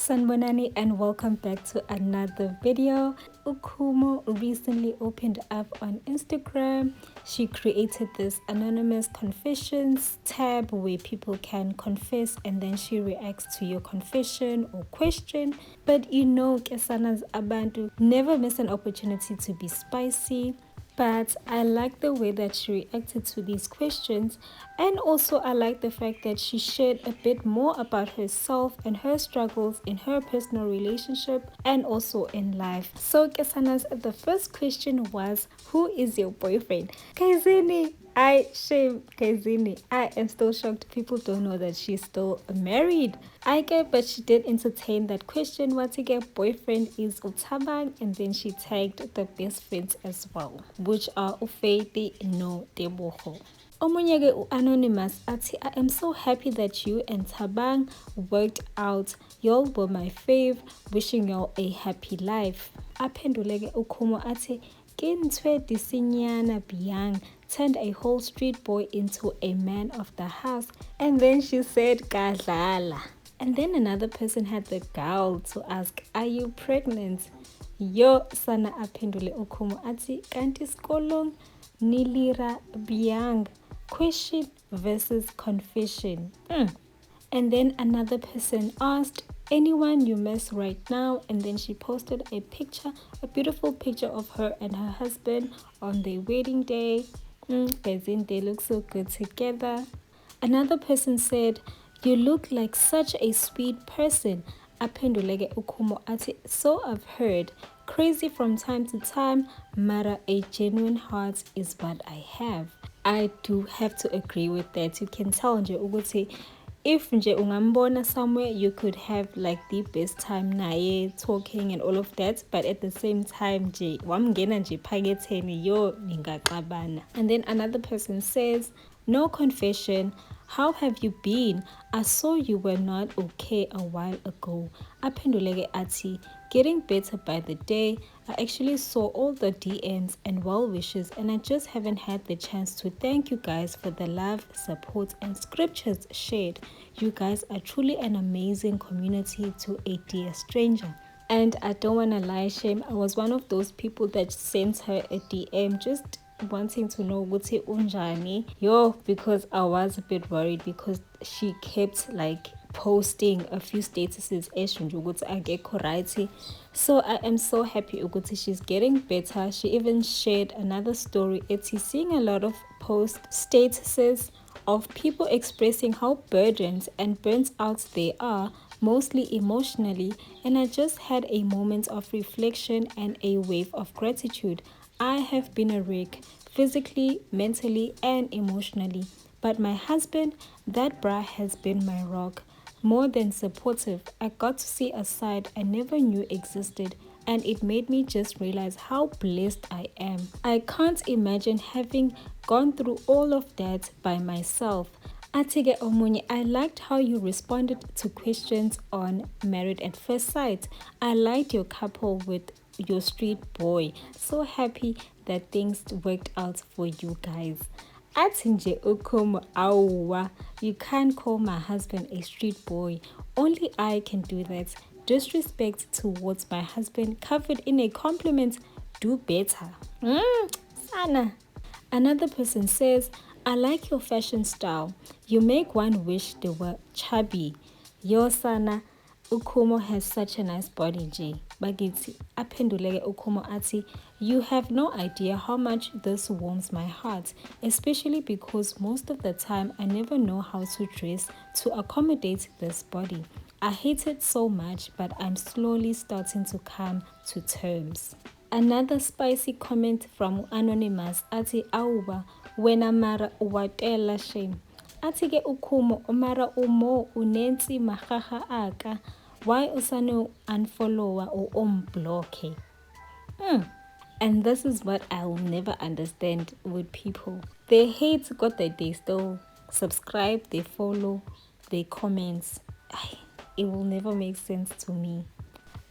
Sanbonani and welcome back to another video. Khumo recently opened up on Instagram. She created this anonymous confessions tab where people can confess and then she reacts to your confession or question. But you know, Kesana's Abantu never miss an opportunity to be spicy. But I like the way that she reacted to these questions, and also I like the fact that she shared a bit more about herself and her struggles in her personal relationship and also in life. So Kesanas, the first question was, who is your boyfriend? Kaizini. Kaizini. I am still shocked people don't know that she's still married. But she did entertain that question. What boyfriend is Utabang, and then she tagged the best friends as well, which are Ufeiti no Teboho. Omunyege Anonymous ati, I am so happy that you and Tabang worked out. Y'all were my fave. Wishing y'all a happy life. Apendulege Khumo ati, Kintwe Disinyana Biang turned a whole street boy into a man of the house. And then she said, Kadlala. And then another person had the gall to ask, are you pregnant? Yo sana apendule Khumo ati, kanti skolong nilira biang. Question versus confession. And then another person asked, anyone you miss right now? And then she posted a picture, a beautiful picture of her and her husband on their wedding day. They look so good together. Another person said, you look like such a sweet person. Apendulege Khumo ati, so I've heard. Crazy from time to time, mara a genuine heart is what I have. I do have to agree with that. You can tell nje ukuthi if nje ungambona somewhere, you could have like the best time naye talking and all of that, but at the same time nje wamngena nje phaketheni yo ningaqabana. And then another person says, no confession. How have you been? I saw you were not okay a while ago. Apendulege ati, getting better by the day. I actually saw all the DMs and well wishes, and I just haven't had the chance to thank you guys for the love, support, and scriptures shared. You guys are truly an amazing community to a dear stranger. And I don't want to lie, shame, I was one of those people that sent her a DM just wanting to know ukuthi unjani, because I was a bit worried because she kept like posting a few statuses right. So I am so happy ukuthi she's getting better. She even shared another story. It's seeing a lot of post statuses of people expressing how burdened and burnt out they are, mostly emotionally, and I just had a moment of reflection and a wave of gratitude. I have been a wreck, physically, mentally, and emotionally, but my husband, that bra, has been my rock. More than supportive, I got to see a side I never knew existed, and it made me just realize how blessed I am. I can't imagine having gone through all of that by myself. Atige Omunye, I liked how you responded to questions on Married at First Sight. I liked your couple with your street boy. So happy that things worked out for you guys. Atinje Khumo awa, you can't call my husband a street boy. Only I can do that. Disrespect towards my husband covered in a compliment. Do better. Sana. Another person says, I like your fashion style. You make one wish they were chubby. Yo sana, Khumo has such a nice body, J. Bagiti, apendulege Khumo ati, you have no idea how much this warms my heart, especially because most of the time I never know how to dress to accommodate this body. I hate it so much, but I'm slowly starting to come to terms. Another spicy comment from Anonymous ati, auba, wena mara uwatela shame. Atige Khumo umara umo unensi mahaha aka. Why usano unfollower or unblock? And this is what I will never understand with people. They hate God that they still subscribe, they follow, they comment. It will never make sense to me.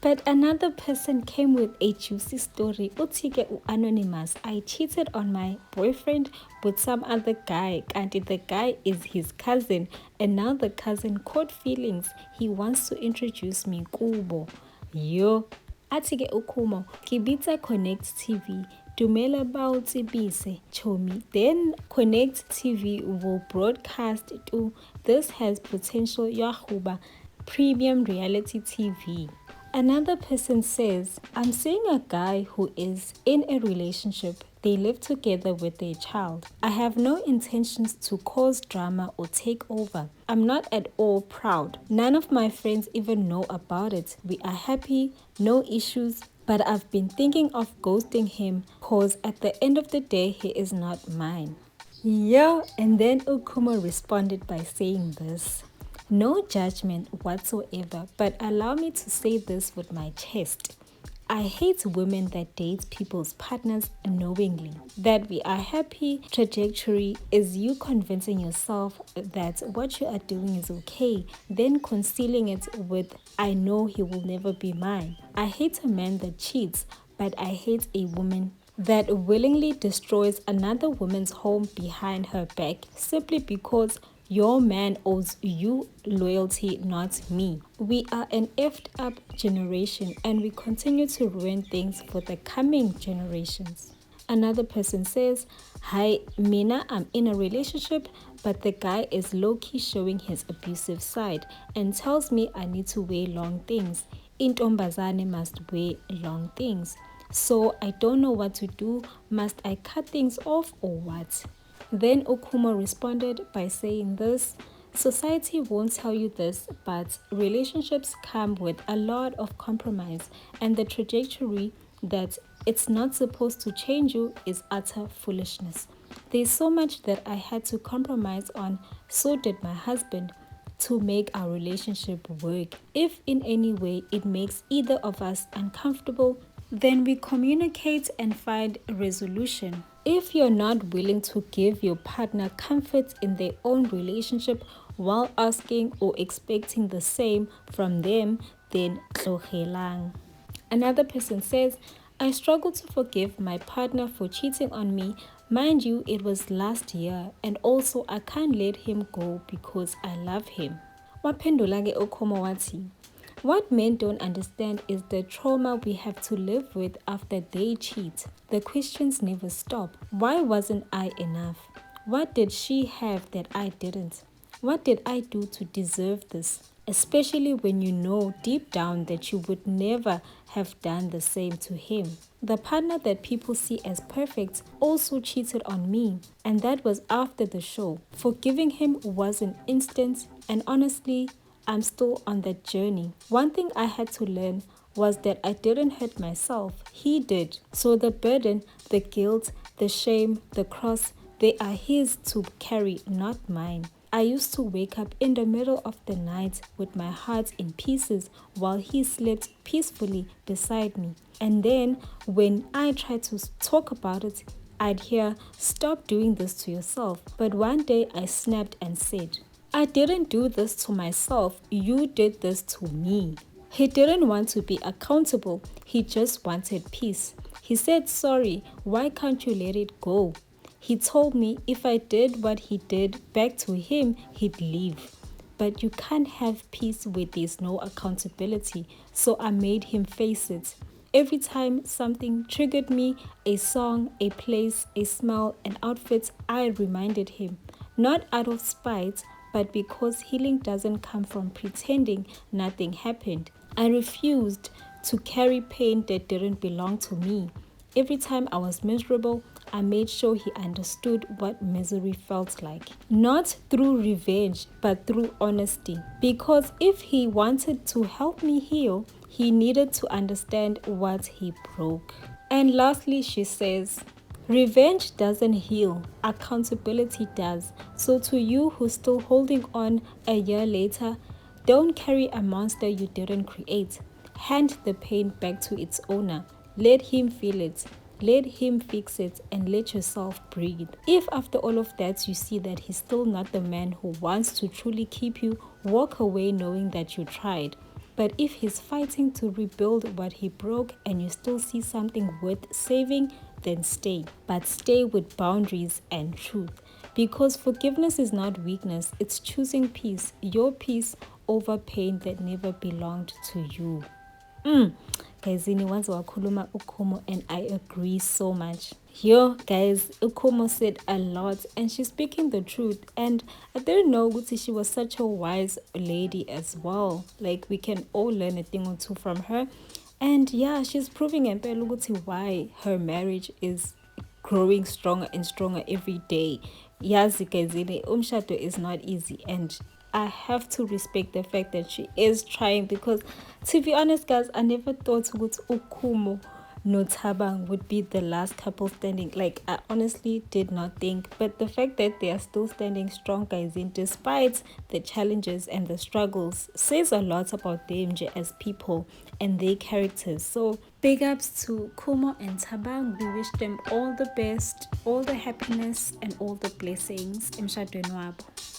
But another person came with a juicy story. Utike anonymous. I cheated on my boyfriend with some other guy. And the guy is his cousin. And now the cousin caught feelings. He wants to introduce me. Kubo. Yo. Atike Khumo. Kibita Connect TV. Dumela bao tsebise chomi. Then Connect TV will broadcast to this has potential Yahuba premium reality TV. Another person says, I'm seeing a guy who is in a relationship. They live together with their child. I have no intentions to cause drama or take over. I'm not at all proud. None of my friends even know about it. We are happy, no issues, but I've been thinking of ghosting him because at the end of the day, he is not mine. Yo, and then Khumo responded by saying this. No judgment whatsoever, but allow me to say this with my chest. I hate women that date people's partners knowingly. That we are happy trajectory is you convincing yourself that what you are doing is okay, then concealing it with, I know he will never be mine. I hate a man that cheats, but I hate a woman that willingly destroys another woman's home behind her back simply because your man owes you loyalty, not me. We are an effed up generation and we continue to ruin things for the coming generations. Another person says, Hi, Mina, I'm in a relationship, but the guy is low-key showing his abusive side and tells me I need to wear long things. Intombazane must wear long things. So I don't know what to do. Must I cut things off or what? Then Khumo responded by saying this, society won't tell you this, but relationships come with a lot of compromise and the trajectory that it's not supposed to change you is utter foolishness. There's so much that I had to compromise on, so did my husband, to make our relationship work. If in any way it makes either of us uncomfortable, then we communicate and find a resolution. If you're not willing to give your partner comfort in their own relationship while asking or expecting the same from them, then tlogelang. Another person says, I struggle to forgive my partner for cheating on me. Mind you, it was last year, and also I can't let him go because I love him. Waphendula-ke Khumo wathi, what men don't understand is the trauma we have to live with after they cheat. The questions never stop. Why wasn't I enough? What did she have that I didn't? What did I do to deserve this? Especially when you know deep down that you would never have done the same to him. The partner that people see as perfect also cheated on me, and that was after the show. Forgiving him wasn't instant, and honestly, I'm still on that journey. One thing I had to learn was that I didn't hurt myself. He did. So the burden, the guilt, the shame, the cross, they are his to carry, not mine. I used to wake up in the middle of the night with my heart in pieces while he slept peacefully beside me. And then when I tried to talk about it, I'd hear, stop doing this to yourself. But one day I snapped and said, I didn't do this to myself, you did this to me. He didn't want to be accountable, he just wanted peace. He said sorry, why can't you let it go? He told me if I did what he did back to him, he'd leave. But you can't have peace where there's no accountability, so I made him face it. Every time something triggered me, a song, a place, a smell, an outfit, I reminded him. Not out of spite, but because healing doesn't come from pretending nothing happened. I refused to carry pain that didn't belong to me. Every time I was miserable, I made sure he understood what misery felt like. Not through revenge, but through honesty. Because if he wanted to help me heal, he needed to understand what he broke. And lastly, she says, revenge doesn't heal, accountability does. So to you who's still holding on a year later, don't carry a monster you didn't create. Hand the pain back to its owner. Let him feel it. Let him fix it and let yourself breathe. If after all of that you see that he's still not the man who wants to truly keep you, walk away knowing that you tried. But if he's fighting to rebuild what he broke and you still see something worth saving, then stay. But stay with boundaries and truth. Because forgiveness is not weakness, it's choosing peace. Your peace over pain that never belonged to you. Guys, once wakhuluma uKhumo, and I agree so much. Yo, guys, uKhumo said a lot and she's speaking the truth. And I didn't know Guti, she was such a wise lady as well. Like, we can all learn a thing or two from her. And yeah, she's proving empelo Guti why her marriage is growing stronger and stronger every day. Yazi guys, umshado is not easy, and I have to respect the fact that she is trying, because to be honest guys, I never thought uKhumo no Tabang would be the last couple standing. Like, I honestly did not think, but the fact that they are still standing strong guys, in despite the challenges and the struggles, says a lot about them as people and their characters. So big ups to Khumo and Tabang. We wish them all the best, all the happiness and all the blessings. Emshadweni wabo.